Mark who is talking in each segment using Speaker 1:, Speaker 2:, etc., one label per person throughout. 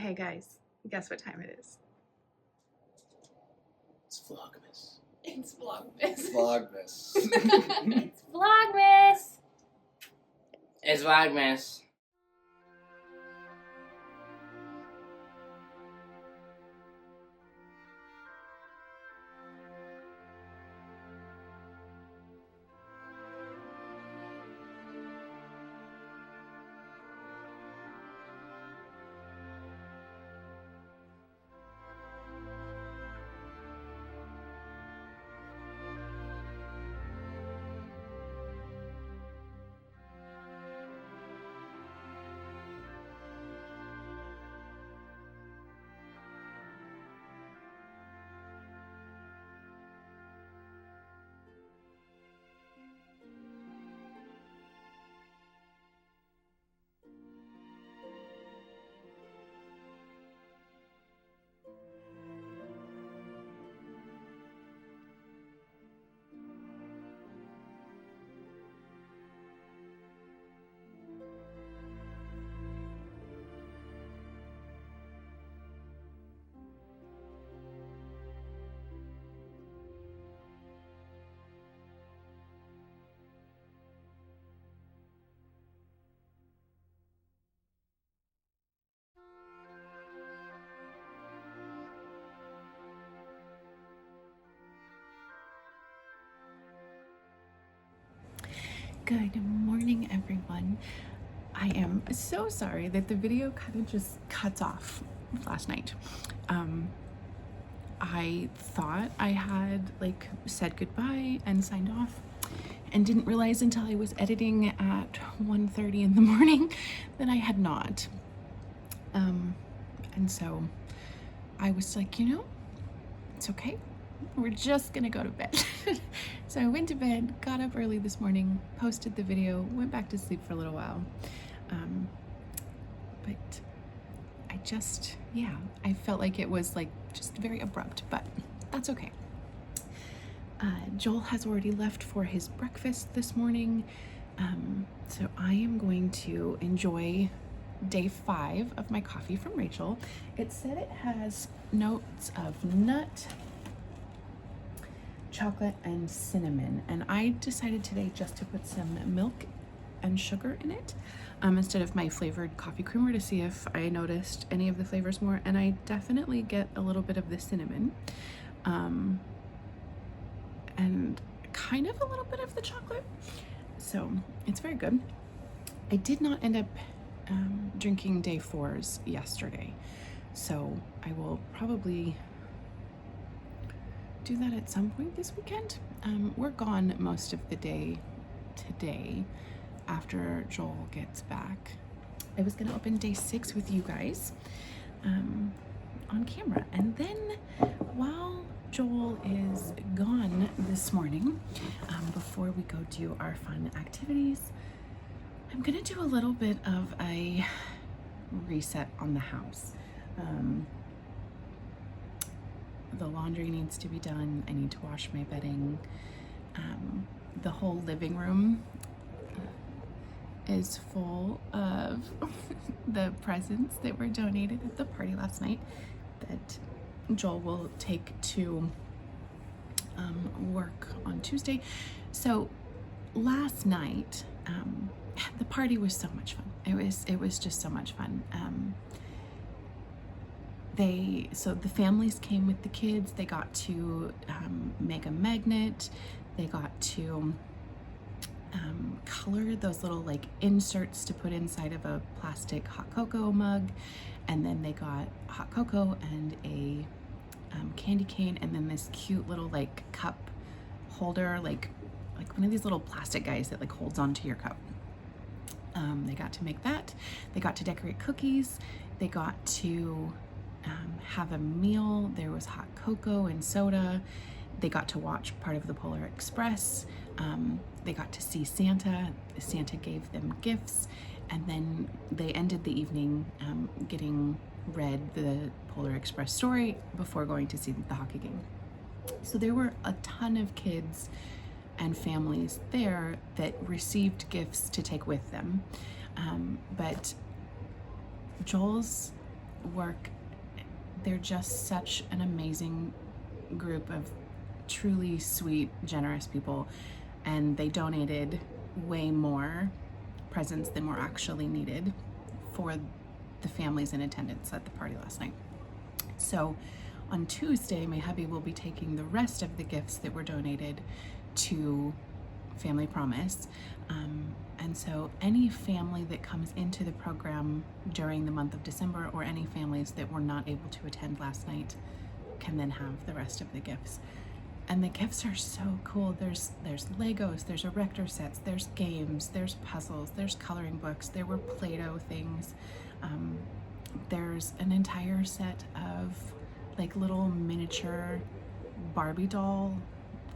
Speaker 1: Okay, guys, guess what time it is?
Speaker 2: It's Vlogmas.
Speaker 1: It's Vlogmas.
Speaker 2: Vlogmas.
Speaker 1: It's Vlogmas.
Speaker 3: It's Vlogmas.
Speaker 1: Good morning, everyone. I am so sorry that the video kind of just cuts off last night. I thought I had said goodbye and signed off and didn't realize until I was editing at 1:30 in the morning that I had not. And so I was like, it's okay. We're just gonna go to bed. So I went to bed, got up early this morning, posted the video, went back to sleep for a little while. But I felt like it was just very abrupt, but that's okay. Joel has already left for his breakfast this morning. So I am going to enjoy day 5 of my coffee from Rachel. It said it has notes of nut, chocolate, and cinnamon, and I decided today just to put some milk and sugar in it instead of my flavored coffee creamer to see if I noticed any of the flavors more, and I definitely get a little bit of the cinnamon and kind of a little bit of the chocolate, so it's very good. I did not end up drinking day 4's yesterday, so I will probably do that at some point this weekend. We're gone most of the day today after Joel gets back. I was gonna open day 6 with you guys on camera, and then while Joel is gone this morning, before we go do our fun activities, I'm gonna do a little bit of a reset on the house. The laundry needs to be done. I need to wash my bedding. The whole living room is full of the presents that were donated at the party last night that Joel will take to work on Tuesday. So last night, the party was so much fun. It was just so much fun. So the families came with the kids. They got to make a magnet. They got to color those little inserts to put inside of a plastic hot cocoa mug, and then they got hot cocoa and a candy cane, and then this cute little cup holder, like one of these little plastic guys that holds onto your cup. They got to make that. They got to decorate cookies. They got to have a meal. There was hot cocoa and soda. They got to watch part of the Polar Express. They got to see Santa. Santa gave them gifts, and then they ended the evening getting read the Polar Express story before going to see the hockey game. So there were a ton of kids and families there that received gifts to take with them. But Joel's work. They're just such an amazing group of truly sweet, generous people, and they donated way more presents than were actually needed for the families in attendance at the party last night. So on Tuesday, my hubby will be taking the rest of the gifts that were donated to Family Promise. And so any family that comes into the program during the month of December, or any families that were not able to attend last night, can then have the rest of the gifts. And the gifts are so cool. There's Legos, there's erector sets, there's games, there's puzzles, there's coloring books, there were Play-Doh things. There's an entire set of like little miniature Barbie doll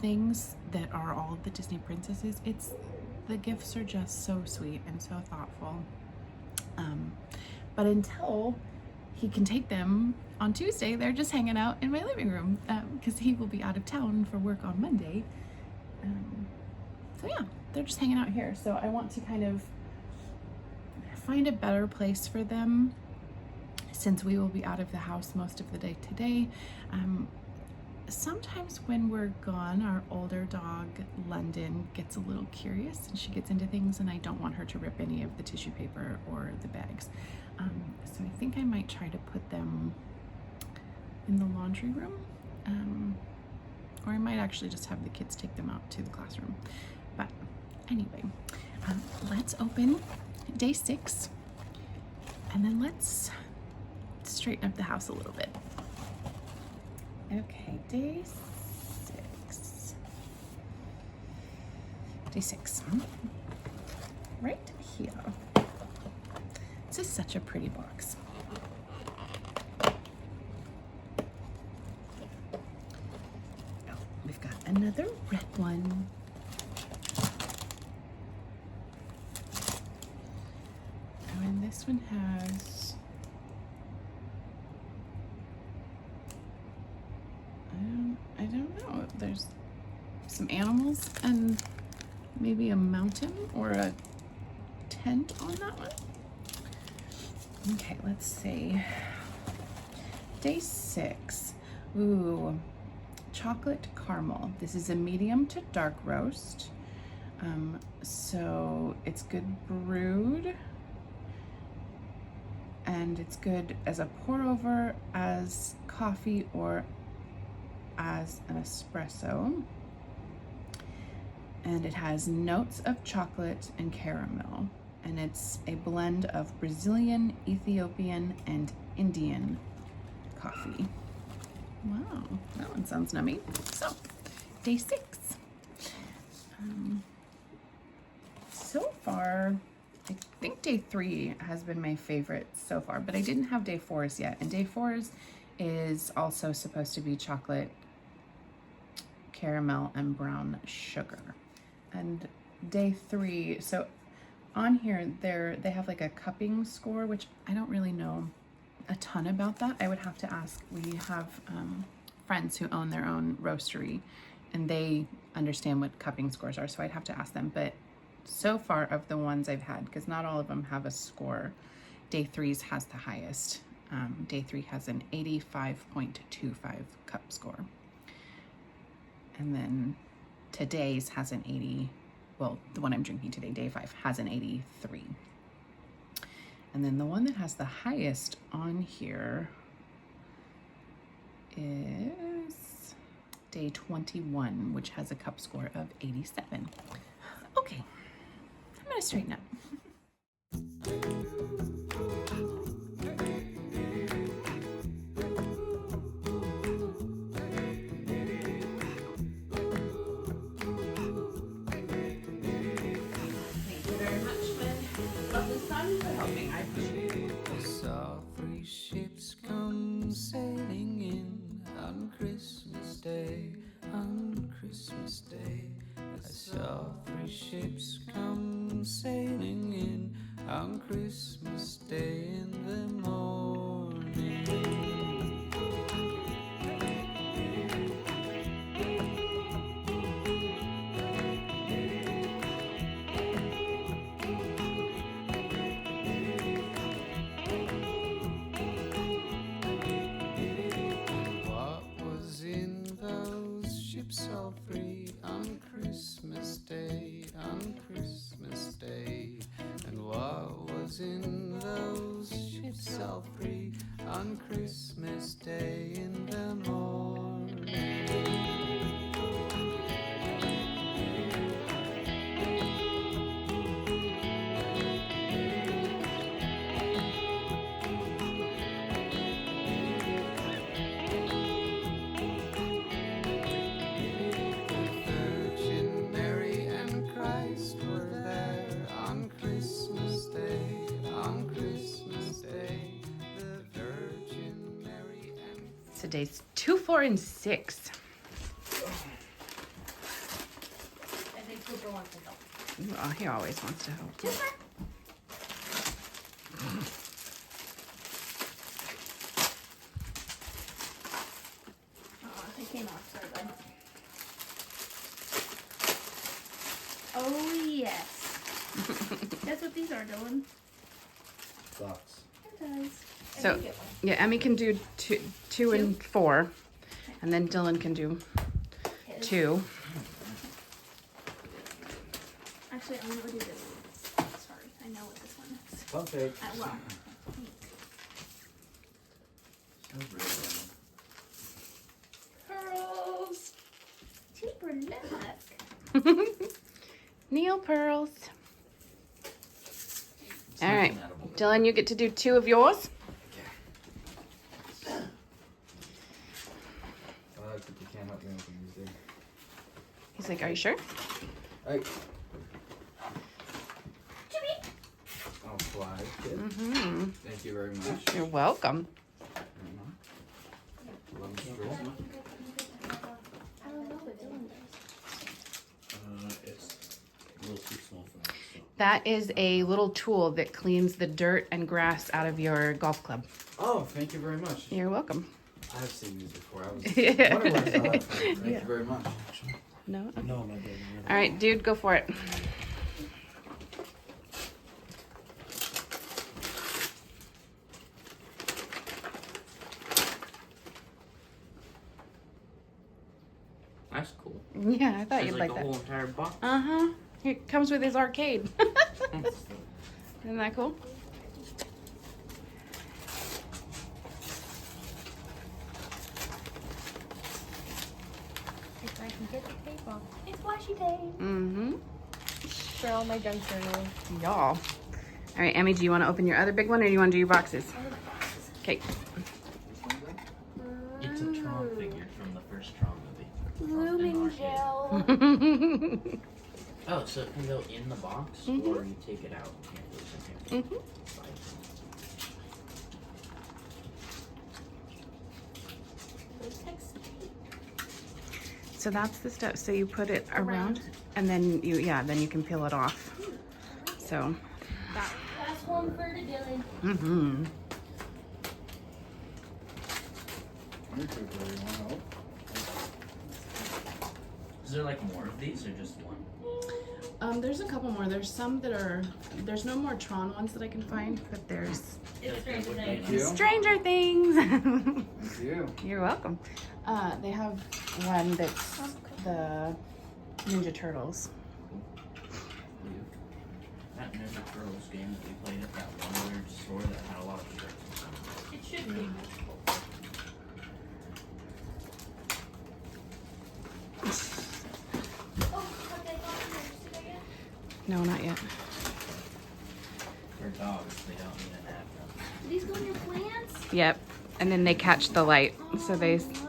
Speaker 1: things that are all of the Disney princesses. The gifts are just so sweet and so thoughtful. But until he can take them on Tuesday, they're just hanging out in my living room because he will be out of town for work on Monday. So yeah, they're just hanging out here. So I want to kind of find a better place for them since we will be out of the house most of the day today. Sometimes when we're gone, our older dog, London, gets a little curious and she gets into things, and I don't want her to rip any of the tissue paper or the bags. So I think I might try to put them in the laundry room, or I might actually just have the kids take them out to the classroom. But anyway, let's open day 6, and then let's straighten up the house a little bit. Okay, day 6. Day 6. Right here. This is such a pretty box. Oh, we've got another red one. Oh, and this one has, I don't know. There's some animals and maybe a mountain or a tent on that one. Okay, let's see. Day 6. Ooh, chocolate caramel. This is a medium to dark roast. So it's good brewed, and it's good as a pour over, as coffee, or as an espresso. And it has notes of chocolate and caramel, and it's a blend of Brazilian, Ethiopian, and Indian coffee. Wow, that one sounds nummy. So, day 6. So far, I think day 3 has been my favorite so far, but I didn't have day 4's yet. And day 4's is also supposed to be chocolate, caramel, and brown sugar. And day 3, so on here they have like a cupping score, which I don't really know a ton about that. I would have to ask. We have friends who own their own roastery, and they understand what cupping scores are, so I'd have to ask them. But so far, of the ones I've had, because not all of them have a score, day 3's has the highest. Day 3 has an 85.25 cup score. And then today's has an 80, well, the one I'm drinking today, day 5, has an 83. And then the one that has the highest on here is day 21, which has a cup score of 87. Okay, I'm gonna straighten up.
Speaker 2: I saw 3 ships come sailing in on Christmas Day, on Christmas Day. I saw 3 ships come sailing in on Christmas on Christmas Day in the morning. Virgin Mary and Christ were there on Christmas Day, on Christmas Day. The Virgin Mary and
Speaker 1: Today's 2, 4, and 6.
Speaker 4: I think Cooper wants to help.
Speaker 1: Oh, he always wants to help.
Speaker 4: Oh, it came off. Sorry, bud. Oh, yes. That's what these are, Dylan.
Speaker 5: Socks.
Speaker 4: It does. I
Speaker 1: So,
Speaker 4: did get one.
Speaker 1: yeah, Emmy can do 2 and 4, and then Dylan can do
Speaker 4: His.
Speaker 1: 2.
Speaker 4: Actually, I'm gonna do this. Sorry, I know what this one is.
Speaker 5: Okay.
Speaker 4: Well, pearls. Cheaper luck.
Speaker 1: Neil pearls. All right, Dylan, you get to do 2 of yours.
Speaker 5: But you can't help me open these there.
Speaker 1: He's like, are you sure?
Speaker 5: Hey. I'll fly, kid.
Speaker 1: Mm-hmm.
Speaker 5: Thank you very much.
Speaker 1: You're welcome.
Speaker 5: Love the stroll.
Speaker 4: I don't know what Dylan does.
Speaker 6: It's a little too small for me. So.
Speaker 1: That is a little tool that cleans the dirt and grass out of your golf club.
Speaker 5: Oh, thank you very much.
Speaker 1: You're welcome.
Speaker 5: I have seen these before. I was
Speaker 1: Yeah.
Speaker 5: wondering where I saw that from. Thank you very much.
Speaker 1: No?
Speaker 6: No, not really.
Speaker 1: All right, dude, go for it.
Speaker 3: That's cool.
Speaker 1: Yeah, I thought
Speaker 3: It's
Speaker 1: you'd
Speaker 3: like
Speaker 1: like
Speaker 3: the
Speaker 1: that.
Speaker 3: whole entire box.
Speaker 1: Uh-huh. It comes with his arcade. Isn't that cool?
Speaker 4: If I can get the tape off. It's washi tape.
Speaker 1: Mm-hmm.
Speaker 4: For all my junk journals.
Speaker 1: Y'all. All right, Emmy, do you want to open your other big one or do you want to do your boxes? Okay.
Speaker 6: It's a Tron figure from the first Tron movie.
Speaker 4: Blooming gel.
Speaker 6: Oh, so it can go in the box,
Speaker 1: Mhm.
Speaker 6: or you take it out. You can't lose it here.
Speaker 1: Mhm. So that's the stuff. So you put it around and then then you can peel it off. So,
Speaker 4: Last one for the Dylan.
Speaker 1: mm-hmm.
Speaker 6: Is there like more of these, or just one?
Speaker 1: There's a couple more. There's some that are, there's no more Tron ones that I can find, but there's
Speaker 4: It's
Speaker 6: There would be
Speaker 5: Thank you.
Speaker 1: Stranger Things.
Speaker 5: Thank you.
Speaker 1: You're welcome. They have one that's the Ninja Turtles.
Speaker 6: That Ninja Turtles game that we played at that one weird store that had a lot of shirts and stuff.
Speaker 4: It should be. Oh, have they gone to today yet?
Speaker 1: No, not yet.
Speaker 6: For dogs, they don't need an ad.
Speaker 4: Do these go in your plants?
Speaker 1: Yep. And then they catch the light. So they,
Speaker 4: I love these.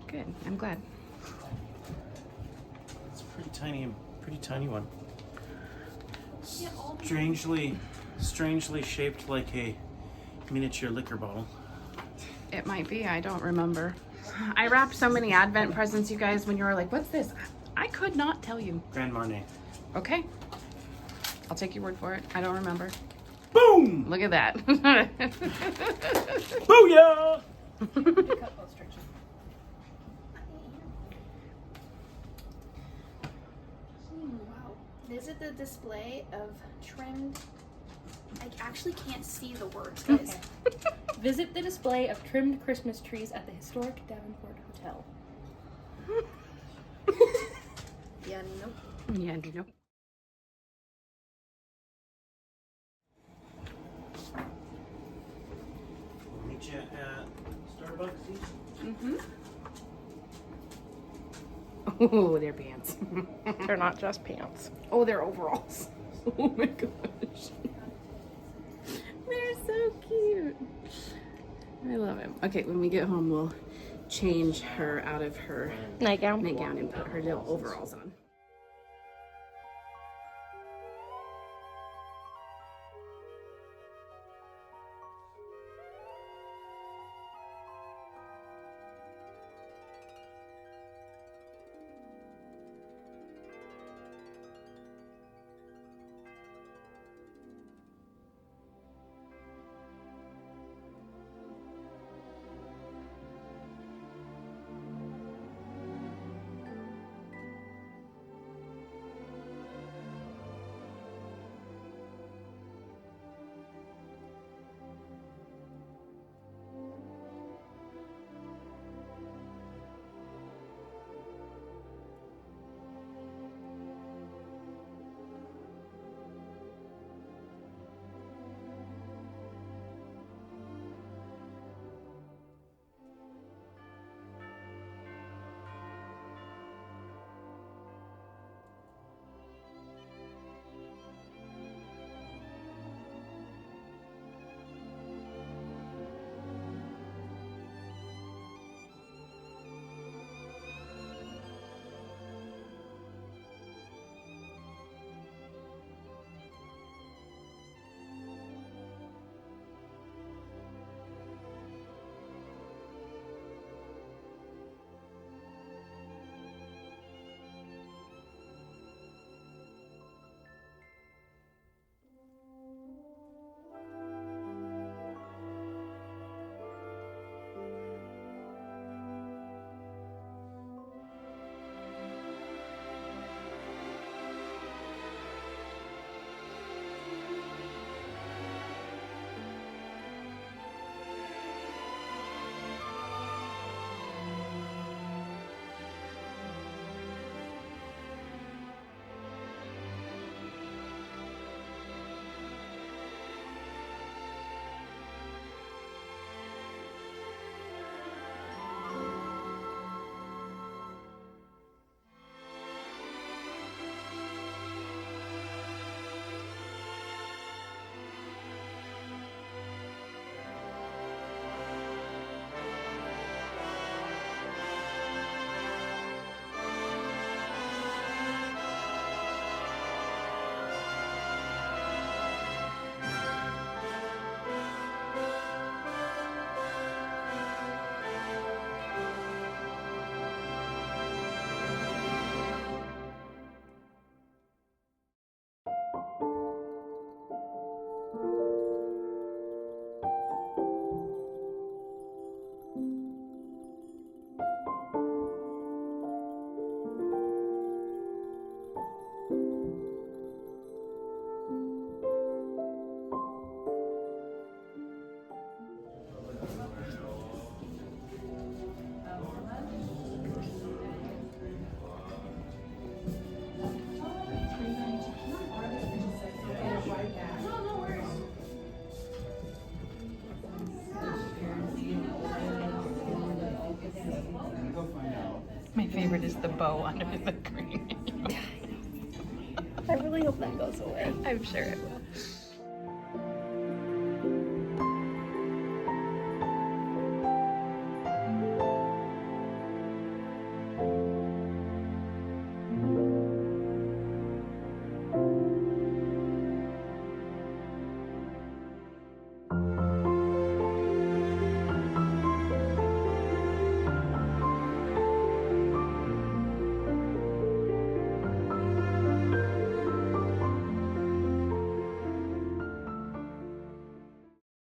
Speaker 1: good. I'm glad.
Speaker 7: It's a pretty tiny one.
Speaker 4: Yeah, all the-
Speaker 7: Strangely shaped like a miniature liquor bottle.
Speaker 1: It might be. I don't remember. I wrapped so many Advent presents, you guys, when you were like, what's this? I could not tell you.
Speaker 7: Grand Marnier.
Speaker 1: Okay. I'll take your word for it. I don't remember.
Speaker 7: Boom!
Speaker 1: Look at that.
Speaker 7: Booyah!
Speaker 4: Cut both stretches. Wow. Visit the display of trimmed. I actually can't see the words, guys. Visit the display of trimmed Christmas trees at the Historic Davenport Hotel. Yeah, nope.
Speaker 1: Yeah, do you know?
Speaker 7: get at Starbucks.
Speaker 1: Mm-hmm. Oh, they're pants.
Speaker 4: They're not just pants.
Speaker 1: Oh, they're overalls. Oh my gosh. They're so cute. I love him. Okay, when we get home, we'll change her out of her
Speaker 4: Nightgown.
Speaker 1: and put her little overalls on. My favorite is the bow under the green.
Speaker 4: I really hope that goes away.
Speaker 1: I'm sure it will.